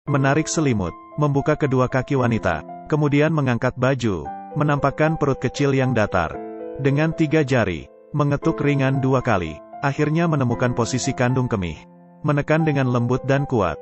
menarik selimut, membuka kedua kaki wanita, kemudian mengangkat baju, menampakkan perut kecil yang datar. Dengan 3 jari, mengetuk ringan 2 kali, akhirnya menemukan posisi kandung kemih. Menekan dengan lembut dan kuat.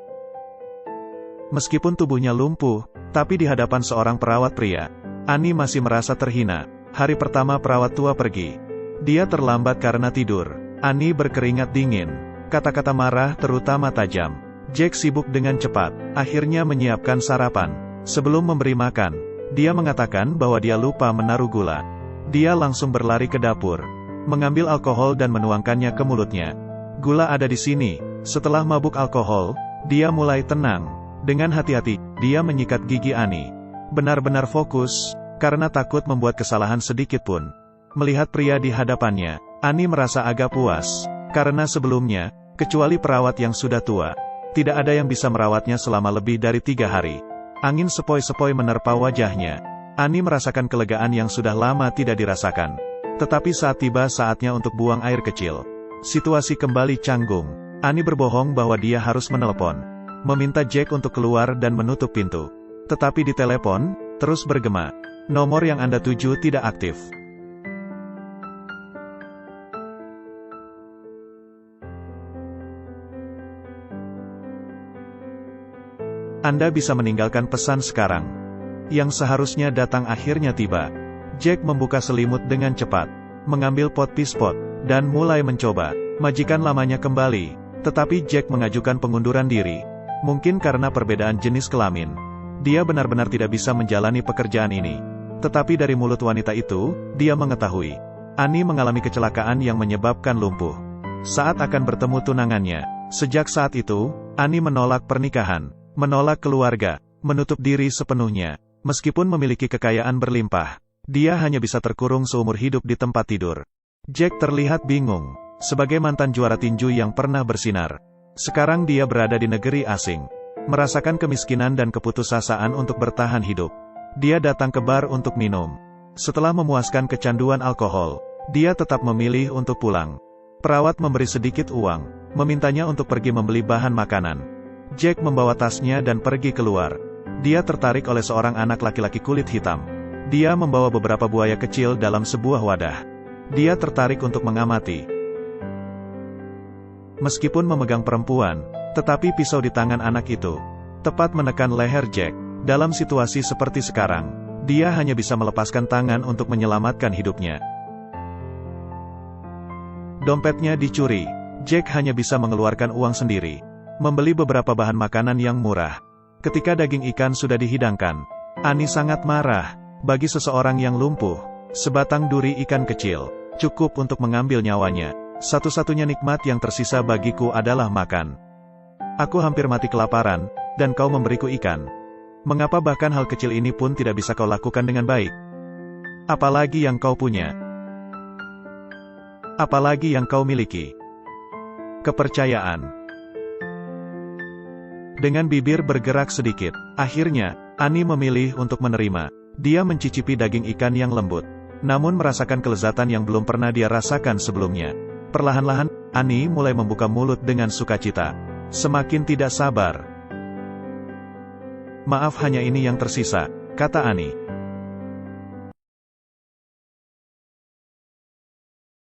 Meskipun tubuhnya lumpuh, tapi di hadapan seorang perawat pria, Annie masih merasa terhina. Hari pertama perawat tua pergi. Dia terlambat karena tidur. Annie berkeringat dingin. Kata-kata marah terutama tajam. Jack sibuk dengan cepat, akhirnya menyiapkan sarapan. Sebelum memberi makan, dia mengatakan bahwa dia lupa menaruh gula. Dia langsung berlari ke dapur, mengambil alkohol dan menuangkannya ke mulutnya. Gula ada di sini. Setelah mabuk alkohol, dia mulai tenang. Dengan hati-hati, dia menyikat gigi Annie. Benar-benar fokus, karena takut membuat kesalahan sedikit pun. Melihat pria di hadapannya, Annie merasa agak puas. Karena sebelumnya, kecuali perawat yang sudah tua, tidak ada yang bisa merawatnya selama lebih dari 3 hari. Angin sepoi-sepoi menerpa wajahnya. Annie merasakan kelegaan yang sudah lama tidak dirasakan. Tetapi saat tiba saatnya untuk buang air kecil, situasi kembali canggung. Annie berbohong bahwa dia harus menelepon, meminta Jack untuk keluar dan menutup pintu. Tetapi di telepon, terus bergema. Nomor yang Anda tuju tidak aktif. Anda bisa meninggalkan pesan sekarang. Yang seharusnya datang akhirnya tiba. Jack membuka selimut dengan cepat, mengambil pot pispot, dan mulai mencoba. Majikan lamanya kembali. Tetapi Jack mengajukan pengunduran diri. Mungkin karena perbedaan jenis kelamin. Dia benar-benar tidak bisa menjalani pekerjaan ini. Tetapi dari mulut wanita itu, dia mengetahui. Annie mengalami kecelakaan yang menyebabkan lumpuh. Saat akan bertemu tunangannya. Sejak saat itu, Annie menolak pernikahan, menolak keluarga, menutup diri sepenuhnya. Meskipun memiliki kekayaan berlimpah, dia hanya bisa terkurung seumur hidup di tempat tidur. Jack terlihat bingung. Sebagai mantan juara tinju yang pernah bersinar, sekarang dia berada di negeri asing, merasakan kemiskinan dan keputusasaan untuk bertahan hidup. Dia datang ke bar untuk minum. Setelah memuaskan kecanduan alkohol, dia tetap memilih untuk pulang. Perawat memberi sedikit uang, memintanya untuk pergi membeli bahan makanan. Jack membawa tasnya dan pergi keluar. Dia tertarik oleh seorang anak laki-laki kulit hitam. Dia membawa beberapa buaya kecil dalam sebuah wadah. Dia tertarik untuk mengamati. Meskipun memegang perempuan, tetapi pisau di tangan anak itu tepat menekan leher Jack. Dalam situasi seperti sekarang, dia hanya bisa melepaskan tangan untuk menyelamatkan hidupnya. Dompetnya dicuri. Jack hanya bisa mengeluarkan uang sendiri, membeli beberapa bahan makanan yang murah. Ketika daging ikan sudah dihidangkan, Annie sangat marah. Bagi seseorang yang lumpuh, sebatang duri ikan kecil cukup untuk mengambil nyawanya. Satu-satunya nikmat yang tersisa bagiku adalah makan. Aku hampir mati kelaparan, dan kau memberiku ikan. Mengapa bahkan hal kecil ini pun tidak bisa kau lakukan dengan baik? Apalagi yang kau punya? Apalagi yang kau miliki? Kepercayaan. Dengan bibir bergerak sedikit, akhirnya, Annie memilih untuk menerima. Dia mencicipi daging ikan yang lembut, namun merasakan kelezatan yang belum pernah dia rasakan sebelumnya. Perlahan-lahan, Annie mulai membuka mulut dengan sukacita. Semakin tidak sabar. Maaf, hanya ini yang tersisa, kata Annie.